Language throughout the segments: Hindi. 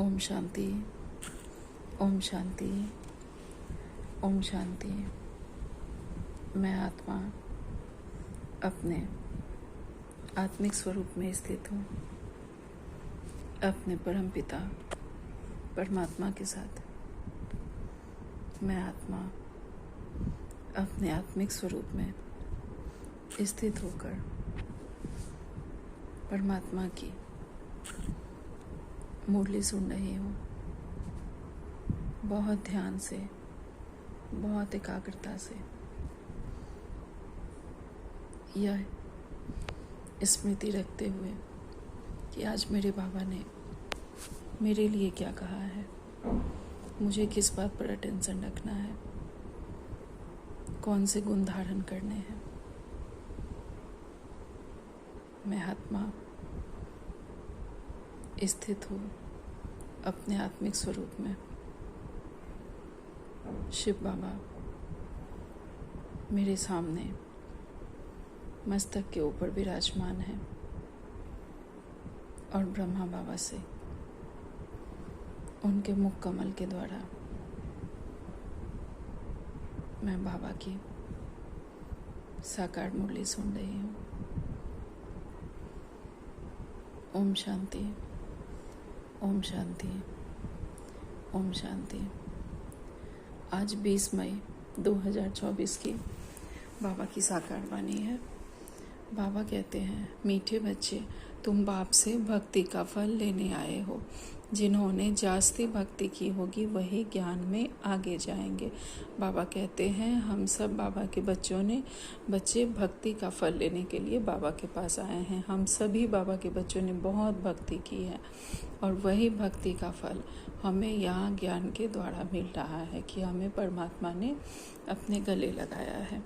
ओम शांति, ओम शांति, ओम शांति। मैं आत्मा अपने आत्मिक स्वरूप में स्थित हूँ, अपने परम पिता परमात्मा के साथ। मैं आत्मा अपने आत्मिक स्वरूप में स्थित होकर परमात्मा की मुरली सुन रही हूँ। बहुत ध्यान से, बहुत एकाग्रता से। यह स्मृति रखते हुए कि आज मेरे बाबा ने मेरे लिए क्या कहा है, मुझे किस बात पर अटेंशन रखना है, कौन से गुण धारण करने हैं। मैं आत्मा स्थित हूँ अपने आत्मिक स्वरूप में। शिव बाबा मेरे सामने मस्तक के ऊपर विराजमान है और ब्रह्मा बाबा से उनके मुख कमल के द्वारा मैं बाबा की साकार मुरली सुन रही हूँ। ओम शांति, ओम शांति, ओम शांति। आज 20 मई 2024 की बाबा की साकार वाणी है। बाबा कहते हैं, मीठे बच्चे, तुम बाप से भक्ति का फल लेने आए हो। जिन्होंने जास्ती भक्ति की होगी वही ज्ञान में आगे जाएंगे। बाबा कहते हैं, हम सब बाबा के बच्चे भक्ति का फल लेने के लिए बाबा के पास आए हैं। हम सभी बाबा के बच्चों ने बहुत भक्ति की है और वही भक्ति का फल हमें यहाँ ज्ञान के द्वारा मिल रहा है कि हमें परमात्मा ने अपने गले लगाया है।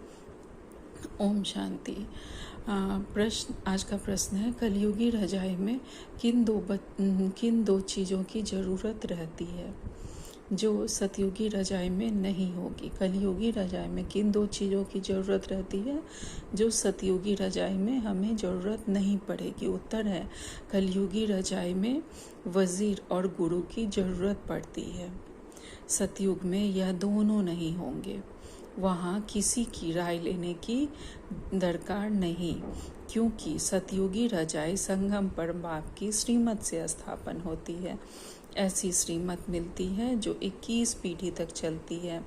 ओम शांति। आज का प्रश्न है, कलयुगी रजाई में किन दो चीज़ों की ज़रूरत रहती है जो सतयुगी रजाई में नहीं होगी। कलयुगी रजाई में किन दो चीज़ों की ज़रूरत रहती है जो सतयुगी रजाई में हमें ज़रूरत नहीं पड़ेगी। उत्तर है, कलयुगी रजाई में वज़ीर और गुरु की ज़रूरत पड़ती है। सतयुग में यह दोनों नहीं होंगे। वहाँ किसी की राय लेने की दरकार नहीं, क्योंकि सतयुगी रजाई संगम पर बाप की श्रीमत से स्थापन होती है। ऐसी श्रीमत मिलती है जो 21 पीढ़ी तक चलती है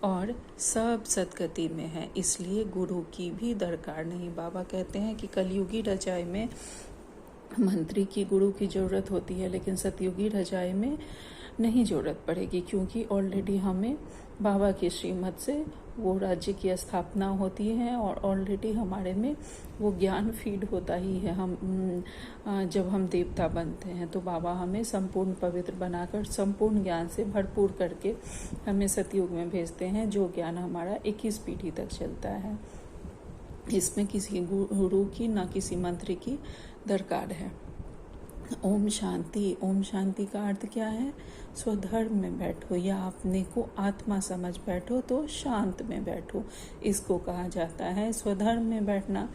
और सब सदगति में है, इसलिए गुरु की भी दरकार नहीं। बाबा कहते हैं कि कलयुगी रजाई में मंत्री की, गुरु की ज़रूरत होती है, लेकिन सतयुगी रजाई में नहीं ज़रूरत पड़ेगी, क्योंकि ऑलरेडी हमें बाबा की श्रीमत से वो राज्य की स्थापना होती है और ऑलरेडी हमारे में वो ज्ञान फीड होता ही है। जब हम देवता बनते हैं तो बाबा हमें संपूर्ण पवित्र बनाकर संपूर्ण ज्ञान से भरपूर करके हमें सतयुग में भेजते हैं, जो ज्ञान हमारा 21 पीढ़ी तक चलता है। इसमें किसी गुरु की ना किसी मंत्री की दरकार है। ओम शांति। ओम शांति का अर्थ क्या है? स्वधर्म में बैठो या अपने को आत्मा समझ बैठो तो शांत में बैठो, इसको कहा जाता है स्वधर्म में बैठना।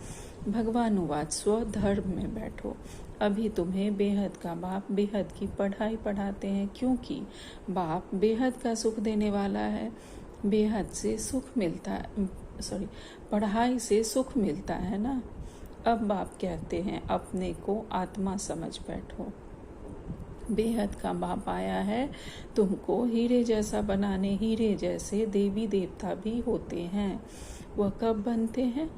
भगवानुवाद, स्वधर्म में बैठो। अभी तुम्हें बेहद का बाप बेहद की पढ़ाई पढ़ाते हैं, क्योंकि बाप बेहद का सुख देने वाला है। बेहद से सुख मिलता है, पढ़ाई से सुख मिलता है ना। अब बाप कहते हैं, अपने को आत्मा समझ बैठो। बेहद का बाप आया है तुमको हीरे जैसा बनाने। हीरे जैसे देवी देवता भी होते हैं। वह कब बनते हैं?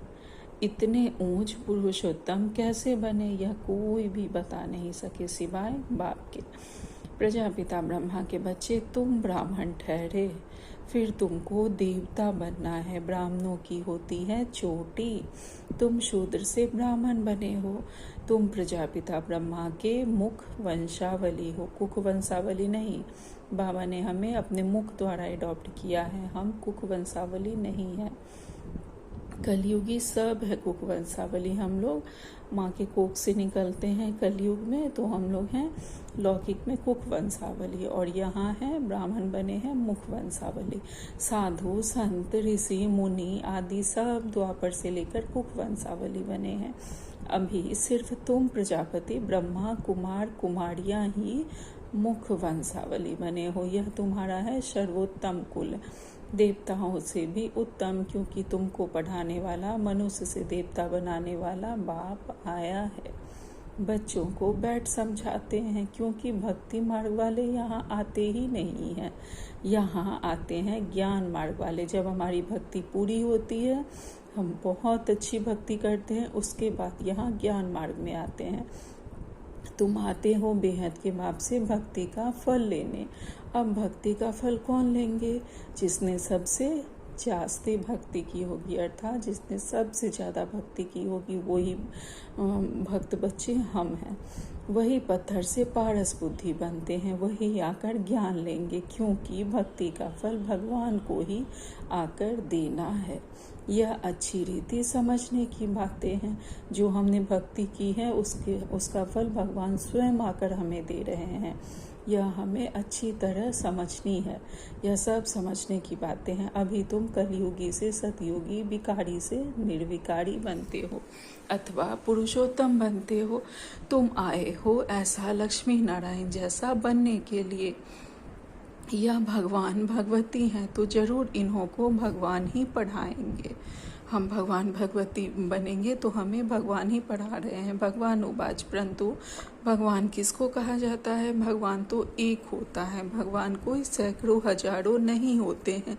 इतने ऊंच पुरुषोत्तम कैसे बने, यह कोई भी बता नहीं सके सिवाय बाप के। प्रजापिता ब्रह्मा के बच्चे, तुम ब्राह्मण ठहरे, फिर तुमको देवता बनना है। ब्राह्मणों की होती है चोटी, तुम शूद्र से ब्राह्मण बने हो। तुम प्रजापिता ब्रह्मा के मुख वंशावली हो, कुक वंशावली नहीं। बाबा ने हमें अपने मुख द्वारा अडॉप्ट किया है, हम कुक वंशावली नहीं है। कलयुगी सब है कुक वंशावली। हम लोग माँ के कोख से निकलते हैं कलयुग में, तो हम लोग हैं लौकिक में कुक वंशावली, और यहाँ है ब्राह्मण बने हैं मुख वंशावली। साधु संत ऋषि मुनि आदि सब द्वापर से लेकर कुक वंशावली बने हैं। अभी सिर्फ तुम प्रजापति ब्रह्मा कुमार कुमारियाँ ही मुख वंशावली बने हो। यह तुम्हारा है सर्वोत्तम कुल, देवताओं से भी उत्तम, क्योंकि तुमको पढ़ाने वाला, मनुष्य से देवता बनाने वाला बाप आया है। बच्चों को बैठ समझाते हैं, क्योंकि भक्ति मार्ग वाले यहाँ आते ही नहीं हैं। यहाँ आते हैं ज्ञान मार्ग वाले। जब हमारी भक्ति पूरी होती है, हम बहुत अच्छी भक्ति करते हैं, उसके बाद यहाँ ज्ञान मार्ग में आते हैं। तुम आते हो बेहद के बाप से भक्ति का फल लेने। अब भक्ति का फल कौन लेंगे? जिसने सबसे जास्ती भक्ति की होगी, अर्थात जिसने सबसे ज़्यादा भक्ति की होगी, वही भक्त बच्चे हम हैं। वही पत्थर से पारस बुद्धि बनते हैं, वही आकर ज्ञान लेंगे, क्योंकि भक्ति का फल भगवान को ही आकर देना है। यह अच्छी रीति समझने की बातें हैं। जो हमने भक्ति की है उसका फल भगवान स्वयं आकर हमें दे रहे हैं। यह हमें अच्छी तरह समझनी है। यह सब समझने की बातें हैं। अभी तुम कलयुगी से सतयुगी, विकारी से निर्विकारी बनते हो अथवा पुरुषोत्तम बनते हो। तुम आए हो ऐसा लक्ष्मी नारायण जैसा बनने के लिए। यह भगवान भगवती हैं, तो जरूर इन्हों को भगवान ही पढ़ाएंगे। हम भगवान भगवती बनेंगे तो हमें भगवान ही पढ़ा रहे हैं। भगवान उवाच, परंतु भगवान किसको कहा जाता है? भगवान तो एक होता है। भगवान कोई सैकड़ों हजारों नहीं होते हैं,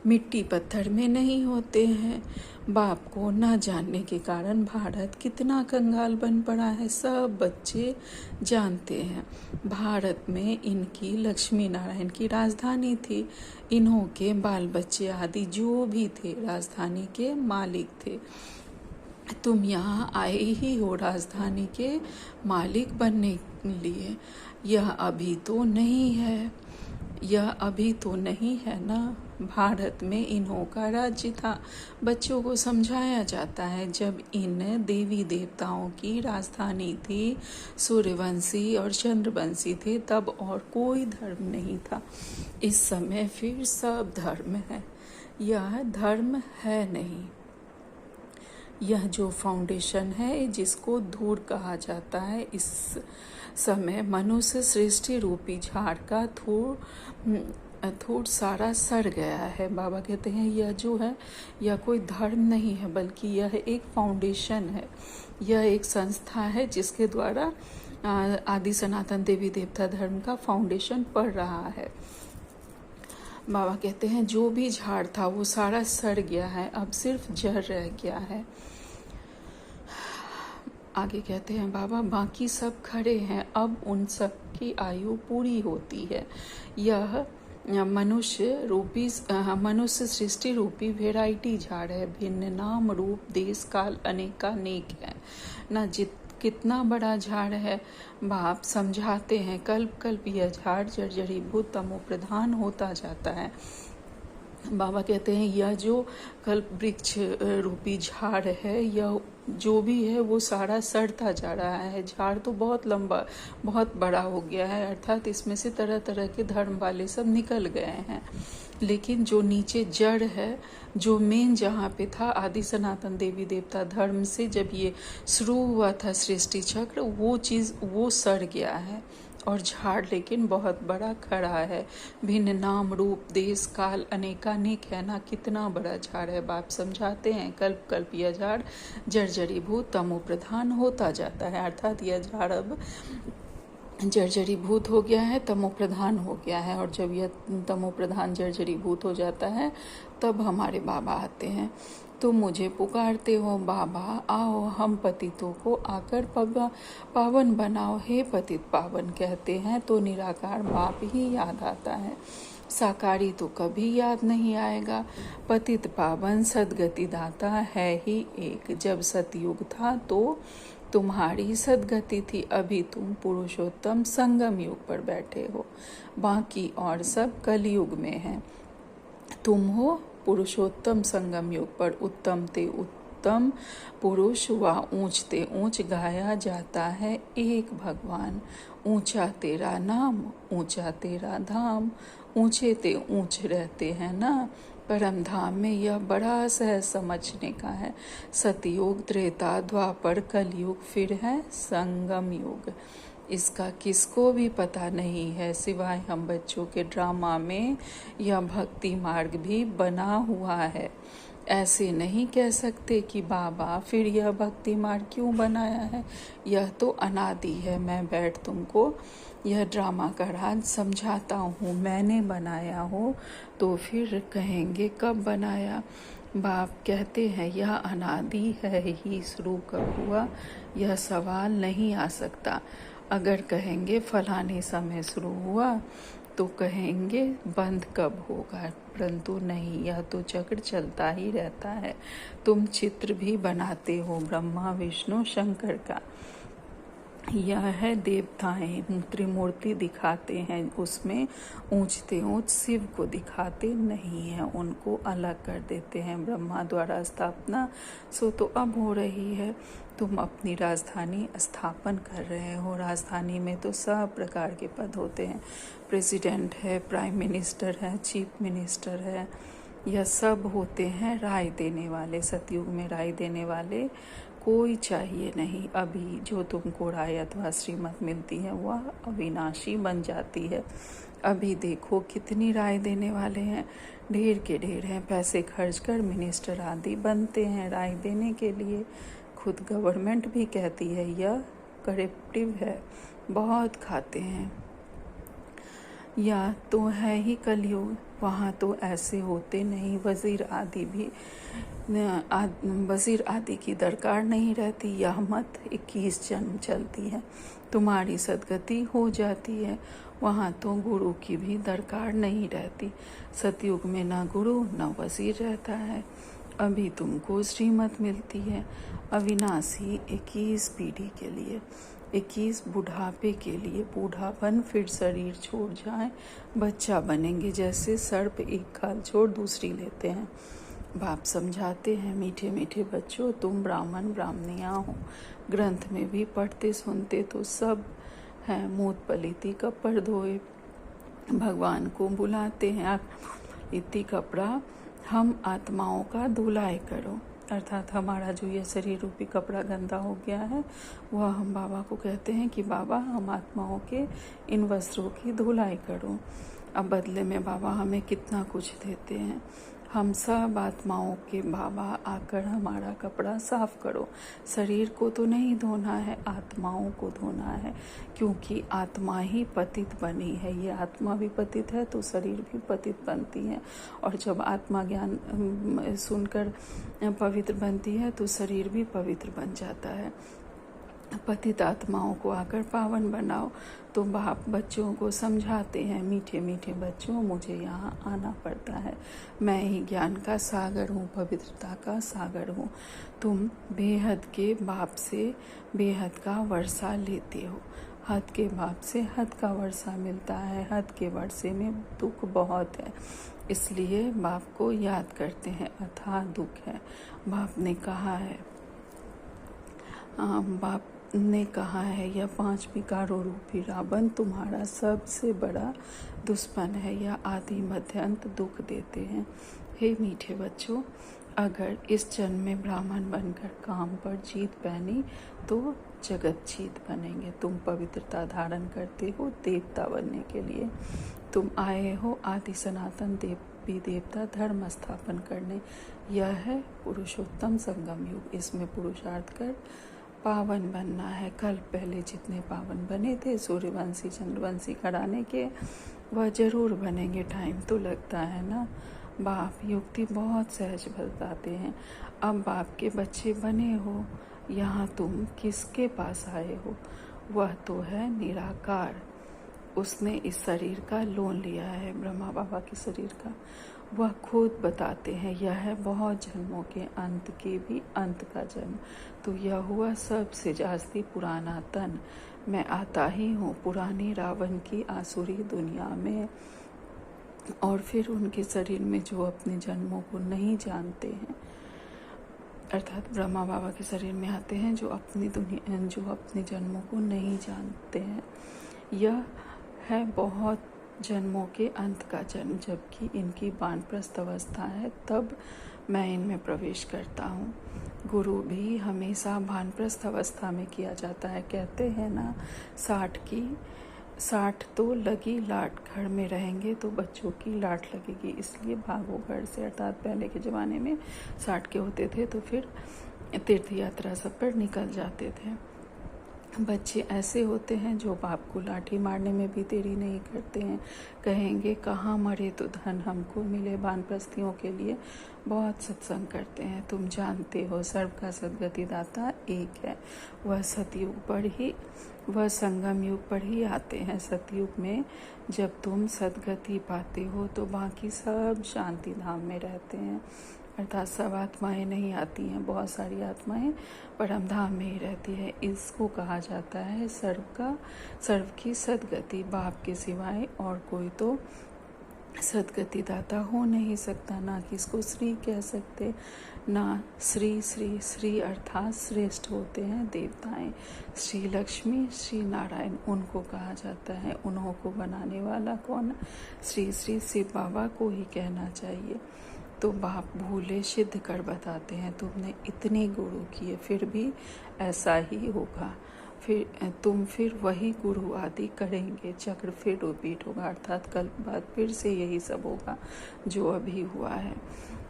मिट्टी पत्थर में नहीं होते हैं। बाप को न जानने के कारण भारत कितना कंगाल बन पड़ा है, सब बच्चे जानते हैं। भारत में इनकी लक्ष्मी नारायण की राजधानी थी। इन्हों के बाल बच्चे आदि जो भी थे राजधानी के मालिक थे। तुम यहाँ आए ही हो राजधानी के मालिक बनने के लिए। यह अभी तो नहीं है, यह अभी तो नहीं है ना। भारत में इन्हों का राज्य था। बच्चों को समझाया जाता है, जब इन देवी देवताओं की राजधानी थी, सूर्यवंशी और चंद्रवंशी थे, तब और कोई धर्म नहीं था। इस समय फिर सब धर्म है। यह धर्म है नहीं। यह जो फाउंडेशन है, जिसको धूर कहा जाता है, इस समय मनुष्य सृष्टि रूपी झाड़ का थोड़ सारा सड़ गया है। बाबा कहते हैं यह जो है, यह कोई धर्म नहीं है, बल्कि यह एक फाउंडेशन है। यह एक संस्था है जिसके द्वारा आदि सनातन देवी देवता धर्म का फाउंडेशन पड़ रहा है। बाबा कहते हैं जो भी झाड़ था वो सारा सड़ गया है, अब सिर्फ जड़ रह गया है। आगे कहते हैं बाबा, बाकी सब खड़े हैं, अब उन सब की आयु पूरी होती है। यह मनुष्य सृष्टि रूपी वेराइटी झाड़ है। भिन्न नाम रूप देश काल अनेकानेक है ना। कितना बड़ा झाड़ है, बाप समझाते हैं। कल्प कल्प यह झाड़ जर्जरीभूत तमो प्रधान होता जाता है। बाबा कहते हैं यह जो कल्प वृक्ष रूपी झाड़ है, यह जो भी है वो सारा सड़ता जा रहा है। झाड़ तो बहुत लंबा, बहुत बड़ा हो गया है, अर्थात इसमें से तरह तरह के धर्म वाले सब निकल गए हैं। लेकिन जो नीचे जड़ है, जो मेन जहाँ पे था आदि सनातन देवी देवता धर्म से जब ये शुरू हुआ था सृष्टि चक्र, वो चीज़ वो सड़ गया है। और झाड़ लेकिन बहुत बड़ा खड़ा है। भिन्न नाम रूप देश काल अनेकानेक है ना। कितना बड़ा झाड़ है, बाप समझाते हैं। कल्प कल्प यह झाड़ जर्जरीभूत तमो प्रधान होता जाता है, अर्थात यह झाड़ अब जर्जरीभूत हो गया है, तमो प्रधान हो गया है। और जब यह तमो प्रधान जर्जरीभूत हो जाता है, तब हमारे बाबा आते हैं। तुम मुझे पुकारते हो बाबा, आओ हम पतितों को आकर पावन बनाओ। हे पतित पावन कहते हैं तो निराकार बाप ही याद आता है। साकारी तो कभी याद नहीं आएगा। पतित पावन सदगति दाता है ही एक। जब सतयुग था तो तुम्हारी सदगति थी, अभी तुम पुरुषोत्तम संगम युग पर बैठे हो। बाकी और सब कलयुग में हैं। तुम हो पुरुषोत्तम संगम युग पर उत्तम ते उत्तम पुरुष व ऊंच ते ऊंच गाया जाता है एक भगवान। ऊंचा तेरा नाम, ऊंचा तेरा धाम, ऊंचे ते ऊंच रहते हैं ना परम धाम में। यह बड़ा सहज समझने का है। सतयुग, त्रेता, द्वापर, कलयुग, फिर है संगम युग। इसका किसको भी पता नहीं है सिवाय हम बच्चों के ड्रामा में। यह भक्ति मार्ग भी बना हुआ है। ऐसे नहीं कह सकते कि बाबा फिर यह भक्ति मार्ग क्यों बनाया है, यह तो अनादि है। मैं बैठ तुमको यह ड्रामा का राज समझाता हूँ। मैंने बनाया हो तो फिर कहेंगे कब बनाया। बाप कहते हैं यह अनादि है ही, शुरू कब हुआ यह सवाल नहीं आ सकता। अगर कहेंगे फलाने समय शुरू हुआ तो कहेंगे बंद कब होगा, परंतु नहीं, यह तो चक्र चलता ही रहता है। तुम चित्र भी बनाते हो ब्रह्मा विष्णु शंकर का। यह है देवताएं त्रिमूर्ति दिखाते हैं, उसमें ऊंचते ऊंच शिव को दिखाते नहीं हैं, उनको अलग कर देते हैं। ब्रह्मा द्वारा स्थापना सो तो अब हो रही है। तुम अपनी राजधानी स्थापन कर रहे हो। राजधानी में तो सब प्रकार के पद होते हैं। प्रेसिडेंट है, प्राइम मिनिस्टर है, चीफ मिनिस्टर है, यह सब होते हैं राय देने वाले। सतयुग में राय देने वाले कोई चाहिए नहीं। अभी जो तुमको राय अथवा श्रीमत मिलती है वह अविनाशी बन जाती है। अभी देखो कितनी राय देने वाले हैं, ढेर के ढेर हैं। पैसे खर्च कर मिनिस्टर आदि बनते हैं राय देने के लिए। खुद गवर्नमेंट भी कहती है यह करप्टिव है, बहुत खाते हैं। या तो है ही कलयुग, वहाँ तो ऐसे होते नहीं। वजीर आदि की दरकार नहीं रहती। यह मत 21 जन्म चलती है, तुम्हारी सदगति हो जाती है। वहाँ तो गुरु की भी दरकार नहीं रहती। सतयुग में न गुरु न वजीर रहता है। अभी तुमको श्रीमत मिलती है अविनाशी 21 पीढ़ी के लिए, 21 बुढ़ापे के लिए। बूढ़ापन फिर शरीर छोड़ जाए, बच्चा बनेंगे। जैसे सर्प एक खाल छोड़ दूसरी लेते हैं। बाप समझाते हैं मीठे मीठे बच्चों, तुम ब्राह्मण ब्राह्मणियाँ हो, ग्रंथ में भी पढ़ते सुनते तो सब हैं। मूत पलीती कपड़ धोए, भगवान को बुलाते हैं। इति कपड़ा हम आत्माओं का धुलाई करो, अर्थात हमारा जो ये शरीर रूपी कपड़ा गंदा हो गया है वह हम बाबा को कहते हैं कि बाबा हम आत्माओं के इन वस्त्रों की धुलाई करो। अब बदले में बाबा हमें कितना कुछ देते हैं। हम सब आत्माओं के बाबा आकर हमारा कपड़ा साफ करो। शरीर को तो नहीं धोना है, आत्माओं को धोना है, क्योंकि आत्मा ही पतित बनी है। ये आत्मा भी पतित है तो शरीर भी पतित बनती है। और जब आत्मा ज्ञान सुनकर पवित्र बनती है तो शरीर भी पवित्र बन जाता है। पतित आत्माओं को आकर पावन बनाओ। तो बाप बच्चों को समझाते हैं, मीठे मीठे बच्चों मुझे यहाँ आना पड़ता है। मैं ही ज्ञान का सागर हूँ, पवित्रता का सागर हूँ। तुम बेहद के बाप से बेहद का वर्षा लेते हो। हद के बाप से हद का वर्षा मिलता है। हद के वर्षे में दुख बहुत है, इसलिए बाप को याद करते हैं। अथाह दुख है। बाप ने कहा है यह 5 विकारों रूपी रावण तुम्हारा सबसे बड़ा दुश्मन है। यह आदि मध्य अंत दुख देते हैं। हे मीठे बच्चों, अगर इस जन्म में ब्राह्मण बनकर काम पर जीत पहनी तो जगत जीत बनेंगे। तुम पवित्रता धारण करते हो देवता बनने के लिए। तुम आए हो आदि सनातन देवी देवता धर्म स्थापन करने। यह है पुरुषोत्तम संगम युग। इसमें पुरुषार्थ कर पावन बनना है। कल पहले जितने पावन बने थे सूर्यवंशी चंद्रवंशी घराने के, वह जरूर बनेंगे। टाइम तो लगता है ना। बाप युक्ति बहुत सहज बताते हैं। अब बाप के बच्चे बने हो, यहाँ तुम किसके पास आए हो? वह तो है निराकार। उसने इस शरीर का लोन लिया है, ब्रह्मा बाबा के शरीर का। वह खुद बताते हैं यह है बहुत जन्मों के अंत के भी अंत का जन्म। तो यह हुआ सबसे जास्ती पुराना तन। मैं आता ही हूँ पुरानी रावण की आसुरी दुनिया में। और फिर उनके शरीर में जो अपने जन्मों को नहीं जानते हैं, अर्थात ब्रह्मा बाबा के शरीर में आते हैं जो अपने जन्मों को नहीं जानते हैं। यह है बहुत जन्मों के अंत का जन्म, जबकि इनकी वानप्रस्थ अवस्था है, तब मैं इनमें प्रवेश करता हूँ। गुरु भी हमेशा वानप्रस्थ अवस्था में किया जाता है। कहते हैं ना, 60 तो लगी लाट, घर में रहेंगे तो बच्चों की लाट लगेगी, इसलिए भागो घर से। अर्थात पहले के ज़माने में 60 के होते थे तो फिर तीर्थ यात्रा सब पर निकल जाते थे। बच्चे ऐसे होते हैं जो बाप को लाठी मारने में भी देरी नहीं करते हैं। कहेंगे कहाँ मरे तो धन हमको मिले। वानप्रस्थियों के लिए बहुत सत्संग करते हैं। तुम जानते हो सर्व का सद्गति दाता एक है, वह संगम युग पर ही आते हैं। सतयुग में जब तुम सद्गति पाते हो तो बाकी सब शांति धाम में रहते हैं, अर्थात सब आत्माएं नहीं आती हैं, बहुत सारी आत्माएं परम धाम में ही रहती है। इसको कहा जाता है सर्व की सद्गति। बाप के सिवाय और कोई तो सद्गति दाता हो नहीं सकता। ना कि इसको श्री कह सकते, ना श्री अर्थात श्रेष्ठ होते हैं देवताएं। श्री लक्ष्मी, श्री नारायण उनको कहा जाता है। उन्हों को बनाने वाला कौन? श्री शिव बाबा को ही कहना चाहिए। तो बाप भूले सिद्ध कर बताते हैं, तुमने इतने गुरु किए फिर भी ऐसा ही होगा, फिर वही गुरु आदि करेंगे, चक्र फिर रिपीट होगा, अर्थात कल बाद फिर से यही सब होगा जो अभी हुआ है।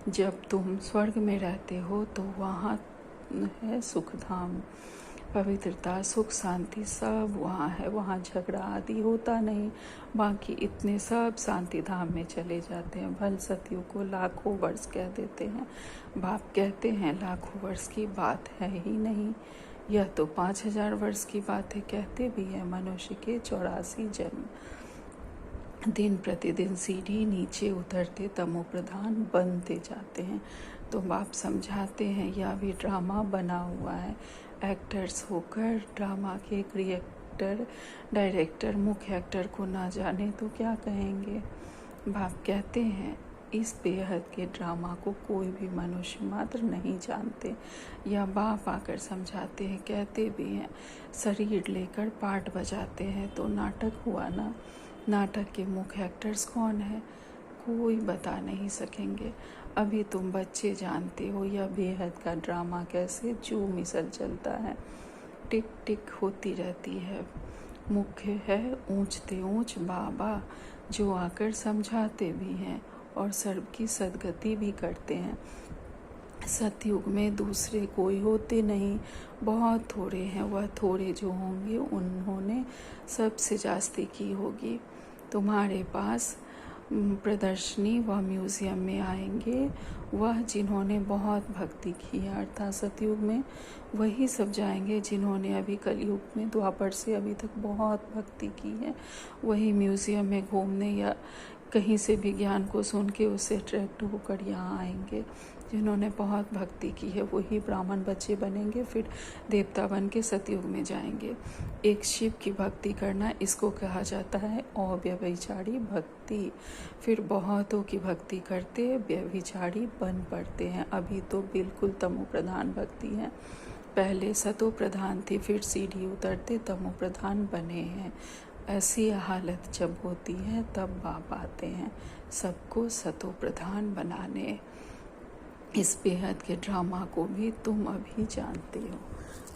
जब तुम स्वर्ग में रहते हो तो वहाँ है सुखधाम, पवित्रता, सुख, शांति सब वहाँ है। वहाँ झगड़ा आदि होता नहीं, बाकी इतने सब शांति धाम में चले जाते हैं। भल सतयुग को लाखों वर्ष कह देते हैं। बाप कहते हैं लाखों वर्ष की बात है ही नहीं, यह तो 5000 वर्ष की बात है। कहते भी है मनुष्य के 84 जन्म। दिन प्रतिदिन सीढ़ी नीचे उतरते तमो प्रधान बनते जाते हैं। तो बाप समझाते हैं यह भी ड्रामा बना हुआ है। एक्टर्स होकर ड्रामा के क्रिएटर, डायरेक्टर, मुख्य एक्टर को ना जाने तो क्या कहेंगे। बाप कहते हैं इस बेहद के ड्रामा को कोई भी मनुष्य मात्र नहीं जानते। यह बाप आकर समझाते हैं। कहते भी हैं शरीर लेकर पार्ट बजाते हैं तो नाटक हुआ ना। नाटक के मुख्य एक्टर्स कौन है कोई बता नहीं सकेंगे। अभी तुम बच्चे जानते हो यह बेहद का ड्रामा कैसे जो मिसल चलता है, टिक टिक होती रहती है। मुख्य है ऊंचते ऊंच बाबा जो आकर समझाते भी हैं और सर्व की सद्गति भी करते हैं। सतयुग में दूसरे कोई होते नहीं, बहुत थोड़े हैं। वह थोड़े जो होंगे उन्होंने सबसे जास्ती की होगी। तुम्हारे पास प्रदर्शनी व म्यूज़ियम में आएंगे वह जिन्होंने बहुत भक्ति की है, अर्थात सतयुग में वही सब जाएंगे जिन्होंने अभी कलयुग में द्वापर से अभी तक बहुत भक्ति की है। वही म्यूज़ियम में घूमने या कहीं से भी ज्ञान को सुन के उससे अट्रैक्ट होकर यहाँ आएंगे। जिन्होंने बहुत भक्ति की है वही ब्राह्मण बच्चे बनेंगे, फिर देवता बन के सतयुग में जाएंगे। एक शिव की भक्ति करना इसको कहा जाता है अव्यभिचारी भक्ति। फिर बहुतों की भक्ति करते व्यभिचारी बन पड़ते हैं। अभी तो बिल्कुल तमो प्रधान भक्ति है, पहले सतो प्रधान थी, फिर सीढ़ी उतरते तमो प्रधान बने हैं। ऐसी हालत जब होती है तब बाप आते हैं सबको सतो प्रधान बनाने। इस बेहद के ड्रामा को भी तुम अभी जानते हो।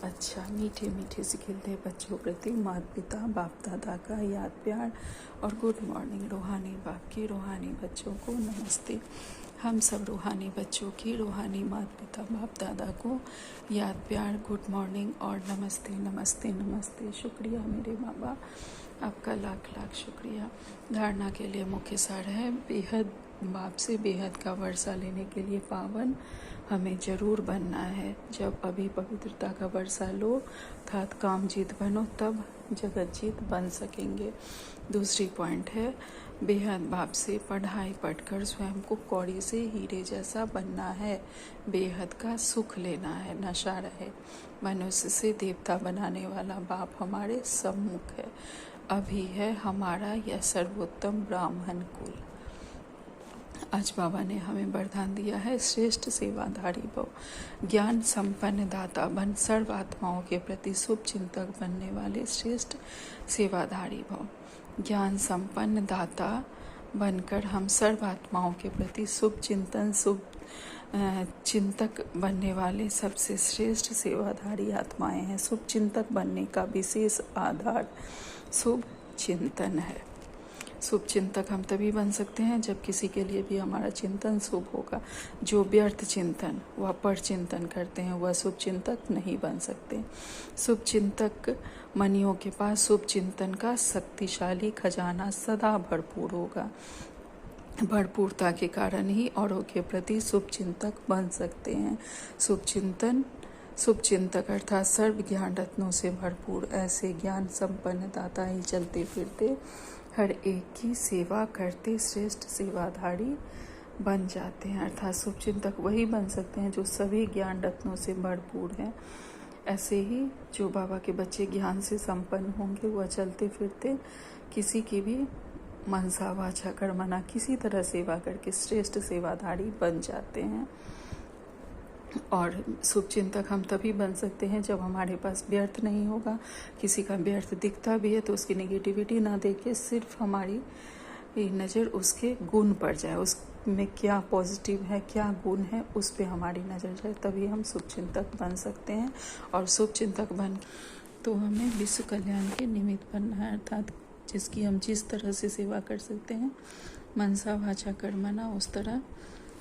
अच्छा, मीठे मीठे से खिलते बच्चों प्रति माता पिता बाप दादा का याद प्यार और गुड मॉर्निंग। रूहानी बाप की रूहानी बच्चों को नमस्ते। हम सब रूहानी बच्चों की रूहानी माता पिता बाप दादा को याद प्यार, गुड मॉर्निंग और नमस्ते नमस्ते नमस्ते। शुक्रिया मेरे माँ बाप, आपका लाख लाख शुक्रिया। धारणा के लिए मुख्य सार है बेहद बाप से बेहद का वर्षा लेने के लिए पावन हमें ज़रूर बनना है। जब अभी पवित्रता का वर्षा लो अर्थात काम जीत बनो तब जगत जीत बन सकेंगे। दूसरी पॉइंट है बेहद बाप से पढ़ाई पढ़कर स्वयं को कौड़ी से हीरे जैसा बनना है। बेहद का सुख लेना है, नशा रहे। मनुष्य से देवता बनाने वाला बाप हमारे सम्मुख है। अभी है हमारा यह सर्वोत्तम ब्राह्मण कुल। आज बाबा ने हमें वरदान दिया है, श्रेष्ठ सेवाधारी भव, ज्ञान संपन्न दाता बन, सर्व आत्माओं के प्रति शुभ चिंतक बनने वाले श्रेष्ठ सेवाधारी भव। ज्ञान संपन्न दाता बनकर हम सर्व आत्माओं के प्रति शुभ चिंतक बनने वाले सबसे श्रेष्ठ सेवाधारी आत्माएं हैं। शुभ चिंतक बनने का विशेष आधार शुभ चिंतन है। शुभ चिंतक हम तभी बन सकते हैं जब किसी के लिए भी हमारा चिंतन शुभ होगा। जो व्यर्थ चिंतन व पर चिंतन करते हैं वह शुभ चिंतक नहीं बन सकते। शुभ चिंतक मनियों के पास शुभ चिंतन का शक्तिशाली खजाना सदा भरपूर होगा। भरपूरता के कारण ही औरों के प्रति शुभ चिंतक बन सकते हैं। शुभ चिंतक अर्थात सर्व ज्ञान रत्नों से भरपूर ऐसे ज्ञान संपन्न दाता ही चलते फिरते हर एक की सेवा करते श्रेष्ठ सेवाधारी बन जाते हैं। अर्थात शुभ चिंतक वही बन सकते हैं जो सभी ज्ञान रत्नों से भरपूर हैं। ऐसे ही जो बाबा के बच्चे ज्ञान से संपन्न होंगे वह चलते फिरते किसी की भी मनसा वाचा कर्मणा किसी तरह सेवा करके श्रेष्ठ सेवाधारी बन जाते हैं। और शुभ चिंतक हम तभी बन सकते हैं जब हमारे पास व्यर्थ नहीं होगा। किसी का व्यर्थ दिखता भी है तो उसकी नेगेटिविटी ना देके सिर्फ हमारी नज़र उसके गुण पर जाए, उसमें क्या पॉजिटिव है क्या गुण है उस पे हमारी नज़र जाए, तभी हम शुभ चिंतक बन सकते हैं। और शुभ चिंतक बन तो हमें विश्व कल्याण के निमित्त बनना है, अर्थात जिसकी हम जिस तरह से सेवा कर सकते हैं मनसा वाचा कर्मणा उस तरह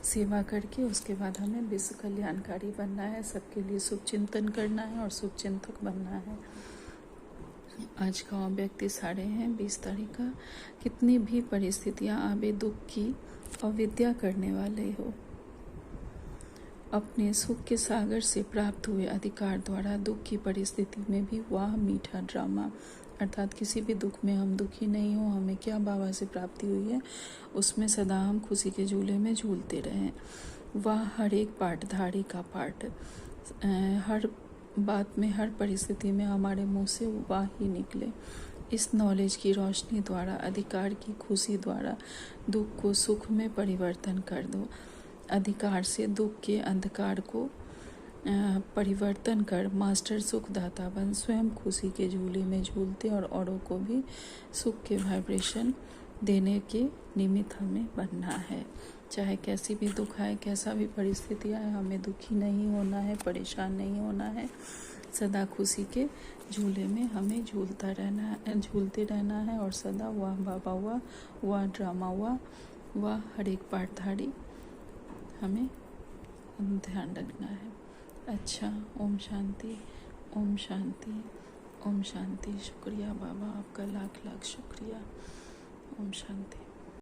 सेवा करके उसके बाद हमें विश्व कल्याणकारी बनना है, सबके लिए शुभ चिंतन करना है और शुभ चिंतक बनना है। आज का व्यक्ति साढ़े हैं 20 तारीख का। कितनी भी परिस्थितियां आवे दुख की अविद्या करने वाले हो, अपने सुख के सागर से प्राप्त हुए अधिकार द्वारा दुख की परिस्थिति में भी वाह मीठा ड्रामा, अर्थात किसी भी दुख में हम दुखी नहीं हो, हमें क्या बाबा से प्राप्ति हुई है उसमें सदा हम खुशी के झूले में झूलते रहें। वह हर एक पाठधारी का पाठ, हर बात में हर परिस्थिति में हमारे मुंह से वाह ही निकले। इस नॉलेज की रोशनी द्वारा अधिकार की खुशी द्वारा दुख को सुख में परिवर्तन कर दो। अधिकार से दुख के अंधकार को परिवर्तन कर मास्टर सुखदाता बन स्वयं खुशी के झूले में झूलते और औरों को भी सुख के वाइब्रेशन देने के निमित्त हमें बनना है। चाहे कैसी भी दुख आए, कैसा भी परिस्थिति आए, हमें दुखी नहीं होना है, परेशान नहीं होना है। सदा खुशी के झूले में हमें झूलते रहना है और सदा वाह बाबा हुआ, वाह ड्रामा हुआ, वाह हर एक पाठधारी हमें ध्यान रखना है। अच्छा, ओम शांति, ओम शांति, ओम शांति। शुक्रिया बाबा, आपका लाख लाख शुक्रिया। ओम शांति।